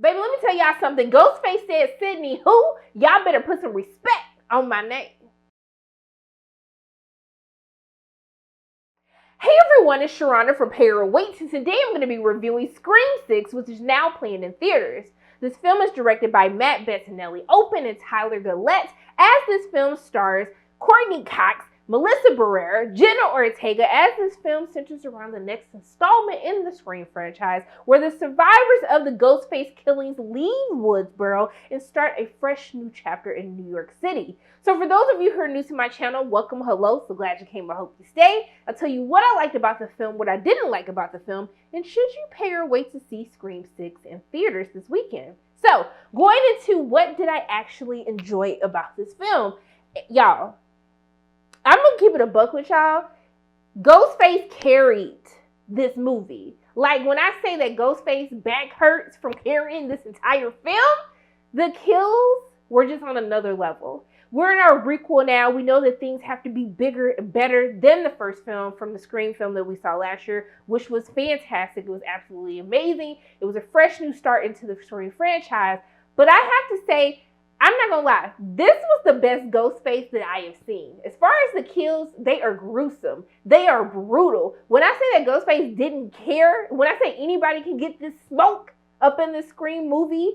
Baby, let me tell y'all something. Ghostface said, Sydney, who? Y'all better put some respect on my name. Hey everyone, it's Sharronda from Payorwait, and today I'm going to be reviewing Scream 6, which is now playing in theaters. This film is directed by Matt Bettinelli Open and Tyler Gillette, as this film stars Courtney Cox, Melissa Barrera, Jenna Ortega, as this film centers around the next installment in the Scream franchise, where the survivors of the Ghostface killings leave Woodsboro and start a fresh new chapter in New York City. So for those of you who are new to my channel, welcome, hello, so glad you came, I hope you stay. I'll tell you what I liked about the film, what I didn't like about the film, and should you pay or wait to see Scream 6 in theaters this weekend. So, going into what did I actually enjoy about this film, y'all, I'm going to keep it a buck with y'all. Ghostface carried this movie. Like, when I say that Ghostface back hurts from carrying this entire film, the kills were just on another level. We're in our prequel now. We know that things have to be bigger and better than the first film from the Scream film that we saw last year, which was fantastic. It was absolutely amazing. It was a fresh new start into the Scream franchise. But I have to say, I'm not gonna lie, this was the best Ghostface that I have seen. As far as the kills, they are gruesome. They are brutal. When I say that Ghostface didn't care, when I say anybody can get this smoke up in the Scream movie,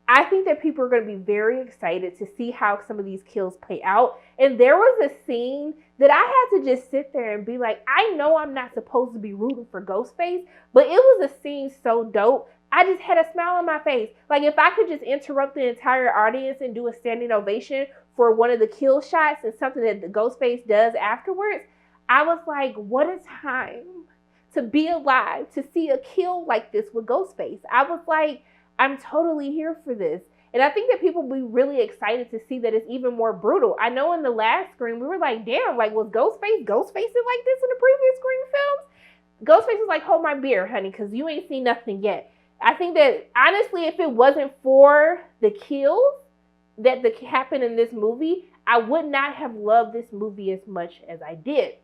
I think that people are going to be very excited to see how some of these kills play out. And there was a scene that I had to just sit there and be like, I know I'm not supposed to be rooting for Ghostface, but it was a scene so dope. I just had a smile on my face. Like, if I could just interrupt the entire audience and do a standing ovation for one of the kill shots and something that the Ghostface does afterwards, I was like, what a time to be alive, to see a kill like this with Ghostface. I was like, I'm totally here for this. And I think that people will be really excited to see that it's even more brutal. I know in the last Scream, we were like, damn, like, was Ghostface like this in the previous Scream films? Ghostface was like, hold my beer, honey, because you ain't seen nothing yet. I think that, honestly, if it wasn't for the kills that happened in this movie, I would not have loved this movie as much as I did.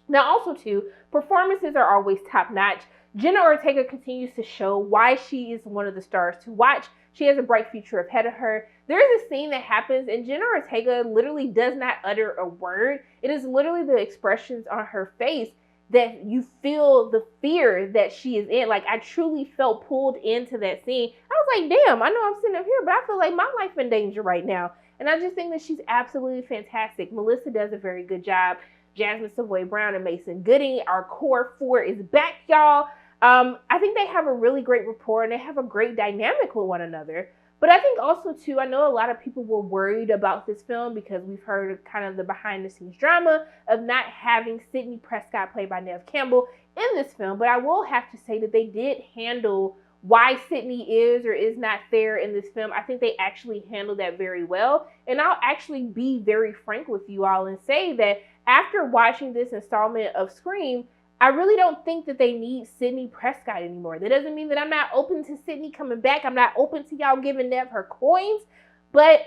Now, also, too, performances are always top-notch. Jenna Ortega continues to show why she is one of the stars to watch. She has a bright future ahead of her. There is a scene that happens, and Jenna Ortega literally does not utter a word. It is literally the expressions on her face that you feel the fear that she is in. Like, I truly felt pulled into that scene. I was like, damn, I know I'm sitting up here, but I feel like my life in danger right now. And I just think that she's absolutely fantastic. Melissa does a very good job. Jasmine Savoy Brown and Mason Gooding, our core four is back, y'all. I think they have a really great rapport and they have a great dynamic with one another. But I think also, too, I know a lot of people were worried about this film because we've heard kind of the behind-the-scenes drama of not having Sidney Prescott, played by Neve Campbell, in this film. But I will have to say that they did handle why Sidney is or is not there in this film. I think they actually handled that very well. And I'll actually be very frank with you all and say that after watching this installment of Scream, I really don't think that they need Sidney Prescott anymore. That doesn't mean that I'm not open to Sidney coming back. I'm not open to y'all giving Neve her coins. But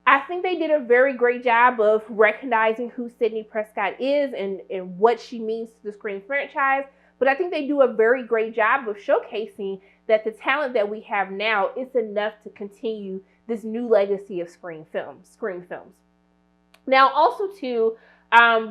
I think they did a very great job of recognizing who Sidney Prescott is and what she means to the Scream franchise. But I think they do a very great job of showcasing that the talent that we have now is enough to continue this new legacy of Scream films. Now, also, too,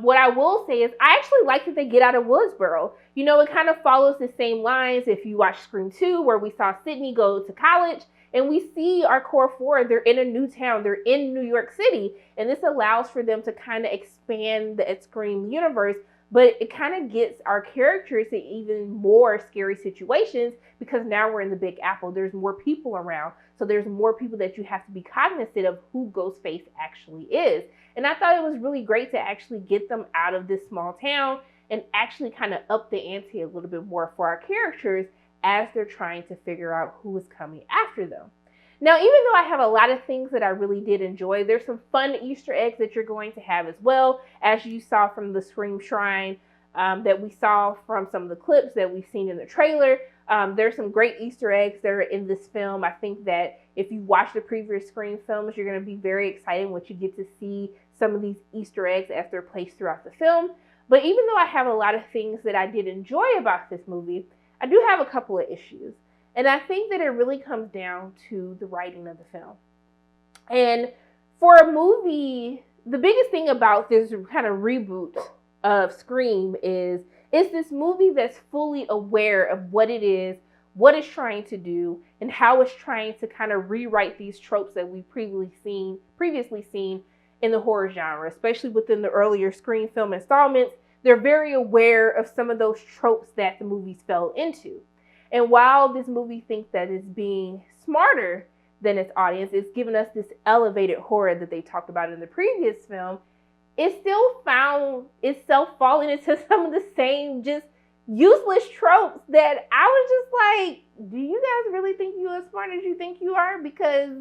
what I will say is I actually like that they get out of Woodsboro. You know, it kind of follows the same lines if you watch Scream 2, where we saw Sidney go to college, and we see our core four, they're in a new town, they're in New York City, and this allows for them to kind of expand the Scream universe, but it kind of gets our characters to even more scary situations because now we're in the Big Apple. There's more people around, so there's more people that you have to be cognizant of who Ghostface actually is. And I thought it was really great to actually get them out of this small town and actually kind of up the ante a little bit more for our characters as they're trying to figure out who is coming after them. Now, even though I have a lot of things that I really did enjoy, there's some fun Easter eggs that you're going to have as well, as you saw from the Scream Shrine that we saw from some of the clips that we've seen in the trailer. There's some great Easter eggs that are in this film. I think that if you watch the previous Scream films, you're going to be very excited when you get to see some of these Easter eggs as they're placed throughout the film. But even though I have a lot of things that I did enjoy about this movie, I do have a couple of issues. And I think that it really comes down to the writing of the film. And for a movie, the biggest thing about this kind of reboot of Scream is it's this movie that's fully aware of what it is, what it's trying to do, and how it's trying to kind of rewrite these tropes that we've previously seen in the horror genre, especially within the earlier Scream film installments. They're very aware of some of those tropes that the movies fell into. And while this movie thinks that it's being smarter than its audience, it's given us this elevated horror that they talked about in the previous film, it still found itself falling into some of the same just useless tropes that I was just like, do you guys really think you're as smart as you think you are? Because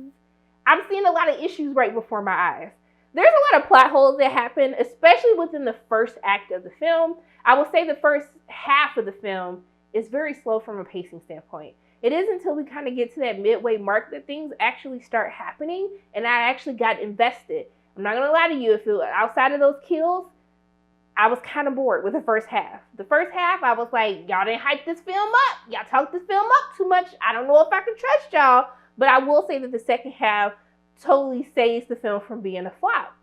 I'm seeing a lot of issues right before my eyes. There's a lot of plot holes that happen, especially within the first act of the film. I will say the first half of the film is very slow from a pacing standpoint. It is until we kind of get to that midway mark that things actually start happening, and I actually got invested. I'm not going to lie to you, if it was outside of those kills, I was kind of bored with the first half. The first half, I was like, y'all didn't hype this film up. Y'all talked this film up too much. I don't know if I can trust y'all. But I will say that the second half totally saves the film from being a flop.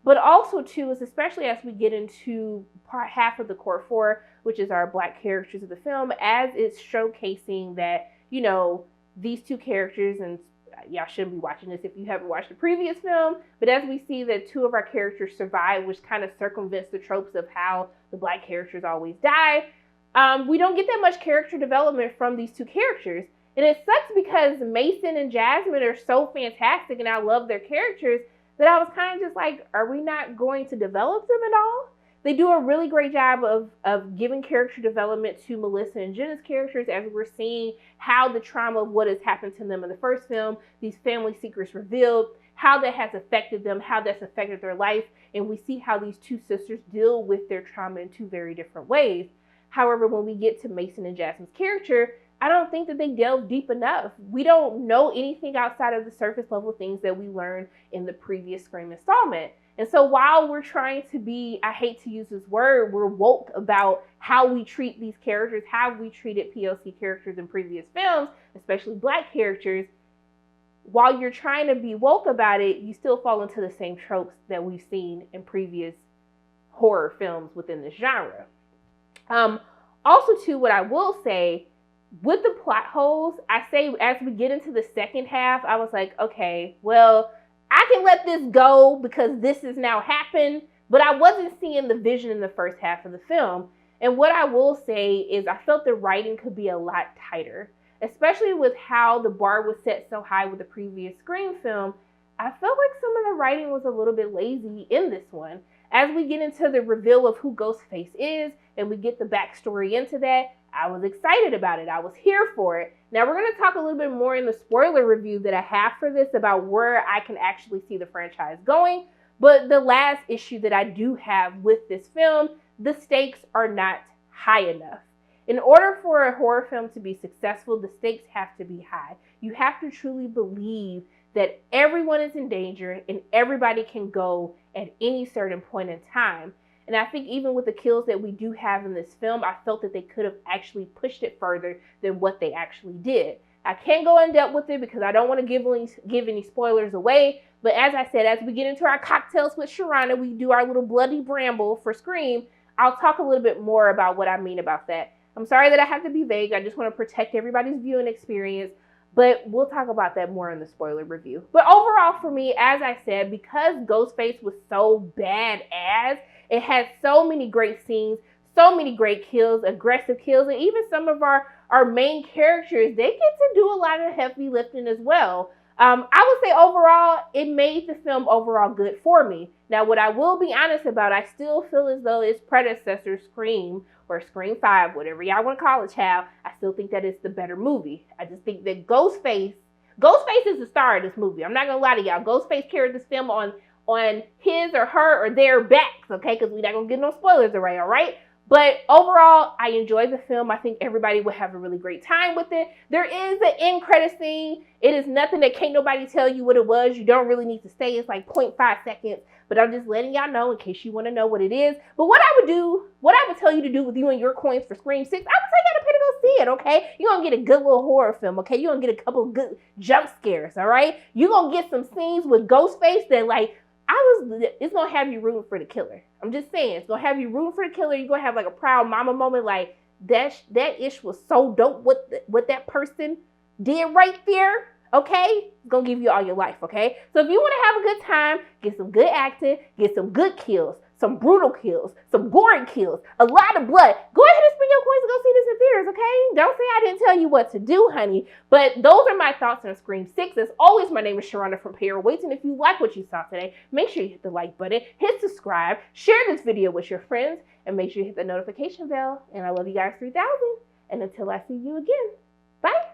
But also, too, is especially as we get into part half of the core four, which is our black characters of the film, as it's showcasing that, you know, these two characters, and y'all shouldn't be watching this if you haven't watched the previous film, but as we see that two of our characters survive, which kind of circumvents the tropes of how the black characters always die, we don't get that much character development from these two characters. And it sucks because Mason and Jasmine are so fantastic and I love their characters that I was kind of just like, are we not going to develop them at all? They do a really great job of giving character development to Melissa and Jenna's characters as we're seeing how the trauma of what has happened to them in the first film, these family secrets revealed, how that has affected them, how that's affected their life, and we see how these two sisters deal with their trauma in two very different ways. However, when we get to Mason and Jasmine's character, I don't think that they delve deep enough. We don't know anything outside of the surface level things that we learned in the previous Scream installment. And so while we're trying to be, I hate to use this word, we're woke about how we treat these characters, how we treated POC characters in previous films, especially black characters, while you're trying to be woke about it, you still fall into the same tropes that we've seen in previous horror films within this genre. Also, too, what I will say, with the plot holes, I say as we get into the second half, I was like, okay, well, I can let this go because this has now happened, but I wasn't seeing the vision in the first half of the film. And what I will say is I felt the writing could be a lot tighter, especially with how the bar was set so high with the previous Scream film. I felt like some of the writing was a little bit lazy in this one. As we get into the reveal of who Ghostface is and we get the backstory into that, I was excited about it. I was here for it. Now we're going to talk a little bit more in the spoiler review that I have for this about where I can actually see the franchise going. But the last issue that I do have with this film, the stakes are not high enough. In order for a horror film to be successful, the stakes have to be high. You have to truly believe that everyone is in danger and everybody can go at any certain point in time. And I think even with the kills that we do have in this film, I felt that they could have actually pushed it further than what they actually did. I can't go in depth with it because I don't want to give any spoilers away. But as I said, as we get into our cocktails with Sharana, we do our little bloody bramble for Scream. I'll talk a little bit more about what I mean about that. I'm sorry that I have to be vague. I just want to protect everybody's viewing experience. But we'll talk about that more in the spoiler review. But overall for me, as I said, because Ghostface was so badass, it had so many great scenes, so many great kills, aggressive kills, and even some of our main characters, they get to do a lot of heavy lifting as well. I would say overall, it made the film overall good for me. Now, what I will be honest about, I still feel as though its predecessor, Scream, or Scream 5, whatever y'all want to call it, child, I still think that it's the better movie. I just think that Ghostface is the star of this movie. I'm not going to lie to y'all. Ghostface carried this film on his or her or their backs, okay? Because we're not going to get no spoilers away, all right? But overall, I enjoyed the film. I think everybody would have a really great time with it. There is an end credit scene. It is nothing that can't nobody tell you what it was. You don't really need to stay. It's like 0.5 seconds. But I'm just letting y'all know in case you want to know what it is. But what I would tell you to do with you and your coins for Scream 6, I would tell y'all to pay to go see see it, okay? You're going to get a good little horror film, okay? You're going to get a couple of good jump scares, all right? You're going to get some scenes with Ghostface that, like, it's going to have you rooting for the killer. I'm just saying, it's going to have you rooting for the killer. You're going to have, like, a proud mama moment, like, that ish was so dope what that person did right there, okay? It's going to give you all your life, okay? So if you want to have a good time, get some good acting, get some good kills, some brutal kills, some gory kills, a lot of blood. Go ahead and spend your coins and go see this in theaters, okay? Don't say I didn't tell you what to do, honey. But those are my thoughts on Scream 6. As always, my name is Sharonda from payorwait, and if you like what you saw today, make sure you hit the like button, hit subscribe, share this video with your friends, and make sure you hit the notification bell. And I love you guys 3000. And until I see you again, bye.